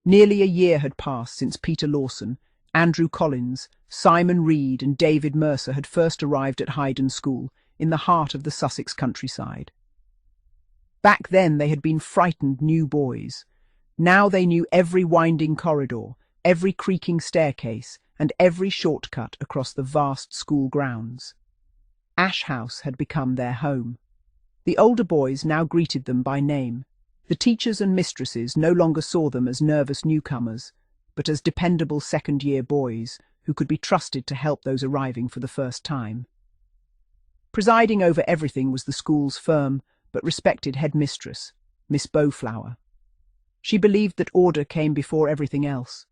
Nearly a year had passed since Peter Lawson, Andrew Collins, Simon Reed and David Mercer had first arrived at Highdown School, in the heart of the Sussex countryside. Back then they had been frightened new boys. Now they knew every winding corridor, every creaking staircase, and every shortcut across the vast school grounds. Ash House had become their home. The older boys now greeted them by name. The teachers and mistresses no longer saw them as nervous newcomers, but as dependable second-year boys who could be trusted to help those arriving for the first time. Presiding over everything was the school's firm but respected headmistress, Miss Bowflower. She believed that order came before everything else.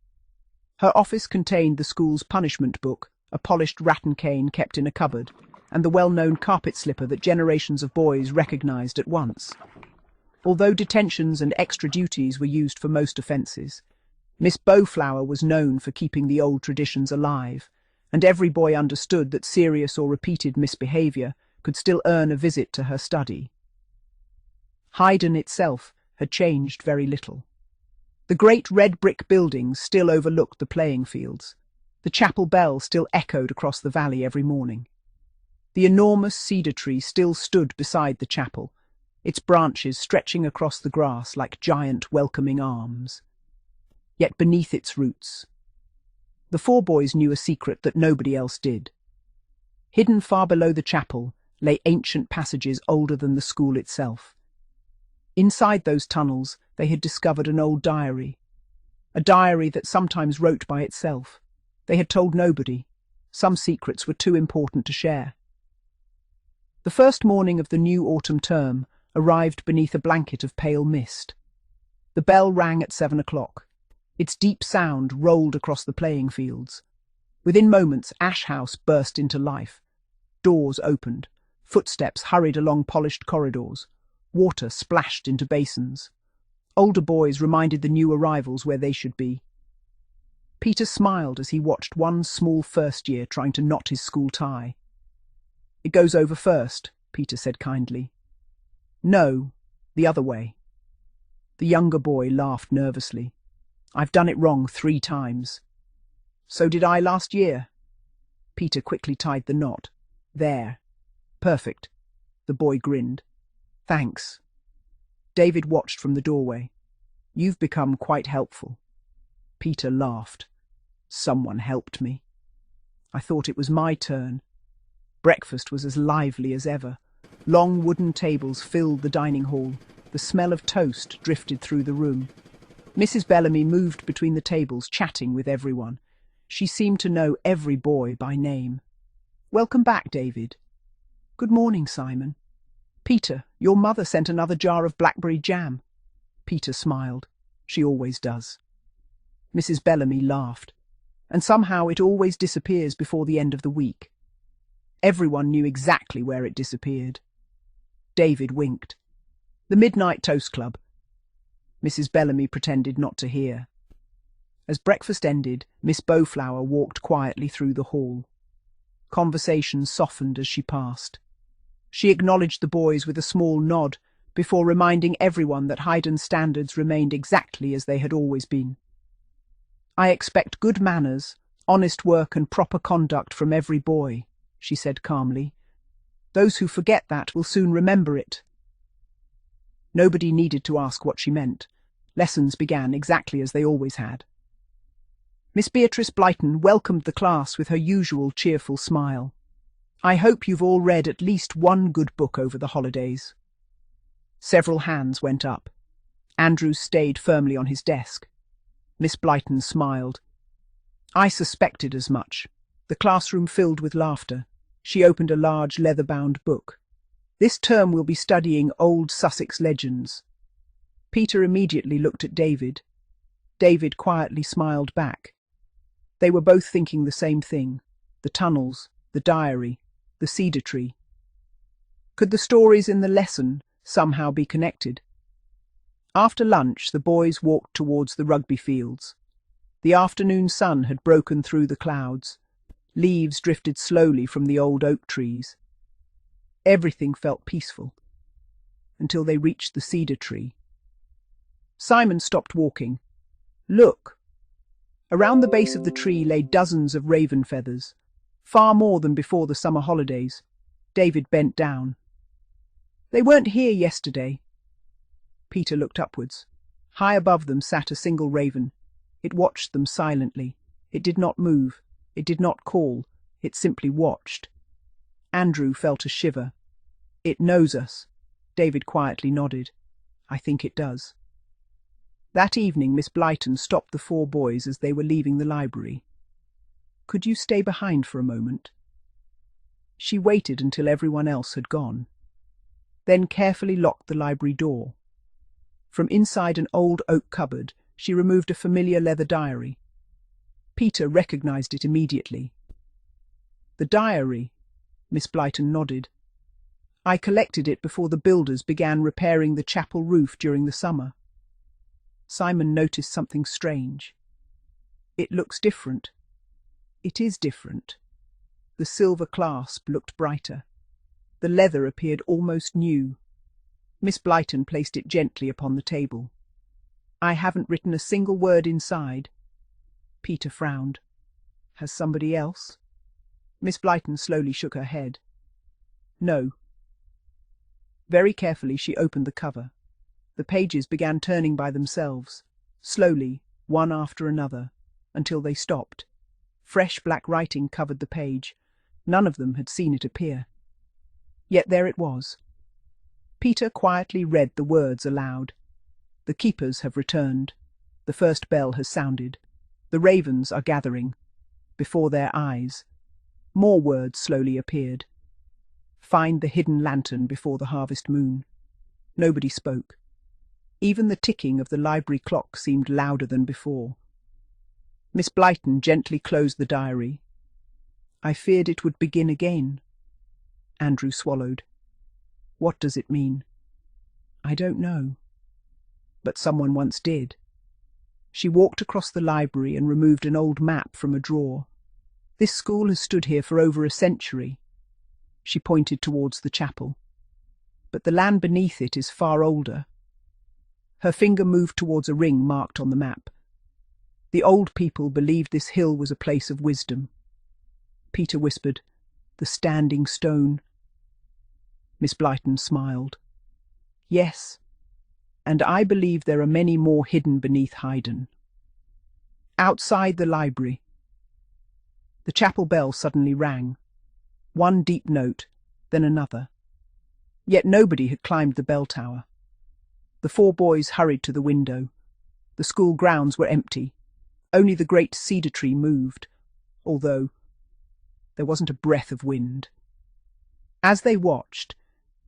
Her office contained the school's punishment book, a polished rattan cane kept in a cupboard, and the well-known carpet slipper that generations of boys recognised at once. Although detentions and extra duties were used for most offences, Miss Bowflower was known for keeping the old traditions alive, and every boy understood that serious or repeated misbehaviour could still earn a visit to her study. Highdown itself had changed very little. The great red brick buildings still overlooked the playing fields. The chapel bell still echoed across the valley every morning. The enormous cedar tree still stood beside the chapel, its branches stretching across the grass like giant welcoming arms. Yet beneath its roots, the four boys knew a secret that nobody else did. Hidden far below the chapel lay ancient passages older than the school itself. Inside those tunnels they had discovered an old diary, a diary that sometimes wrote by itself. They had told nobody. Some secrets were too important to share. The first morning of the new autumn term arrived beneath a blanket of pale mist. The bell rang at 7 o'clock. Its deep sound rolled across the playing fields. Within moments, Ash House burst into life. Doors opened. Footsteps hurried along polished corridors. Water splashed into basins. Older boys reminded the new arrivals where they should be. Peter smiled as he watched one small first year trying to knot his school tie. "It goes over first," Peter said kindly. "No, the other way." The younger boy laughed nervously. "I've done it wrong 3 times. "So did I last year." Peter quickly tied the knot. "There. Perfect." The boy grinned. "Thanks." David watched from the doorway. "You've become quite helpful." Peter laughed. "Someone helped me. I thought it was my turn." Breakfast was as lively as ever. Long wooden tables filled the dining hall. The smell of toast drifted through the room. Mrs. Bellamy moved between the tables, chatting with everyone. She seemed to know every boy by name. "Welcome back, David." "Good morning, Simon." "Peter, your mother sent another jar of blackberry jam." Peter smiled. "She always does." Mrs. Bellamy laughed. "And somehow it always disappears before the end of the week." Everyone knew exactly where it disappeared. David winked. "The Midnight Toast Club." Mrs. Bellamy pretended not to hear. As breakfast ended, Miss Bowflower walked quietly through the hall. Conversation softened as she passed. She acknowledged the boys with a small nod before reminding everyone that Highdown's standards remained exactly as they had always been. "I expect good manners, honest work and proper conduct from every boy," she said calmly. "Those who forget that will soon remember it." Nobody needed to ask what she meant. Lessons began exactly as they always had. Miss Beatrice Blyton welcomed the class with her usual cheerful smile. "I hope you've all read at least one good book over the holidays." Several hands went up. Andrews stayed firmly on his desk. Miss Blyton smiled. "I suspected as much." The classroom filled with laughter. She opened a large leather-bound book. "This term we'll be studying old Sussex legends." Peter immediately looked at David. David quietly smiled back. They were both thinking the same thing: the tunnels, the diary, the cedar tree. Could the stories in the lesson somehow be connected? After lunch, the boys walked towards the rugby fields. The afternoon sun had broken through the clouds. Leaves drifted slowly from the old oak trees. Everything felt peaceful, until they reached the cedar tree. Simon stopped walking. Look! Around the base of the tree lay dozens of raven feathers, far more than before the summer holidays. David bent down. They weren't here yesterday. Peter looked upwards. High above them sat a single raven. It watched them silently. It did not move. It did not call. It simply watched. Andrew felt a shiver. It knows us. David quietly nodded. I think it does. That evening Miss Blyton stopped the four boys as they were leaving the library. Could you stay behind for a moment? She waited until everyone else had gone, then carefully locked the library door. From inside an old oak cupboard, she removed a familiar leather diary. Peter recognized it immediately. The diary, Miss Blyton nodded. I collected it before the builders began repairing the chapel roof during the summer. Simon noticed something strange. It looks different. It is different. The silver clasp looked brighter. The leather appeared almost new. Miss Blyton placed it gently upon the table. I haven't written a single word inside. Peter frowned. Has somebody else? Miss Blyton slowly shook her head. No. Very carefully she opened the cover. The pages began turning by themselves, slowly, one after another, until they stopped. Fresh black writing covered the page. None of them had seen it appear. Yet there it was. Peter quietly read the words aloud. The keepers have returned. The first bell has sounded. The ravens are gathering. Before their eyes. More words slowly appeared. Find the hidden lantern before the harvest moon. Nobody spoke. Even the ticking of the library clock seemed louder than before. Miss Blyton gently closed the diary. I feared it would begin again. Andrew swallowed. What does it mean? I don't know. But someone once did. She walked across the library and removed an old map from a drawer. This school has stood here for over a century. She pointed towards the chapel. But the land beneath it is far older. Her finger moved towards a ring marked on the map. The old people believed this hill was a place of wisdom. Peter whispered, the standing stone. Miss Blyton smiled. Yes, and I believe there are many more hidden beneath Highdown. Outside the library. The chapel bell suddenly rang. One deep note, then another. Yet nobody had climbed the bell tower. The four boys hurried to the window. The school grounds were empty. Only the great cedar tree moved, although there wasn't a breath of wind. As they watched,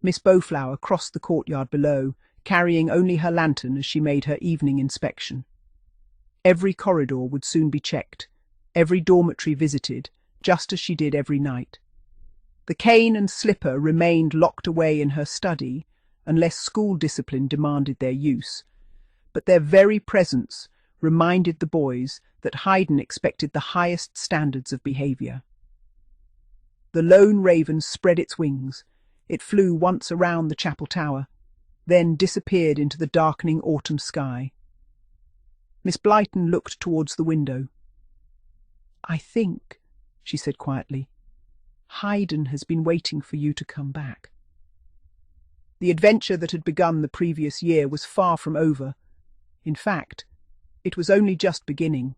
Miss Bowflower crossed the courtyard below, carrying only her lantern as she made her evening inspection. Every corridor would soon be checked, every dormitory visited, just as she did every night. The cane and slipper remained locked away in her study, unless school discipline demanded their use, but their very presence reminded the boys that Highdown expected the highest standards of behaviour. The lone raven spread its wings. It flew once around the chapel tower, then disappeared into the darkening autumn sky. Miss Blyton looked towards the window. I think, she said quietly, Highdown has been waiting for you to come back. The adventure that had begun the previous year was far from over. In fact, it was only just beginning.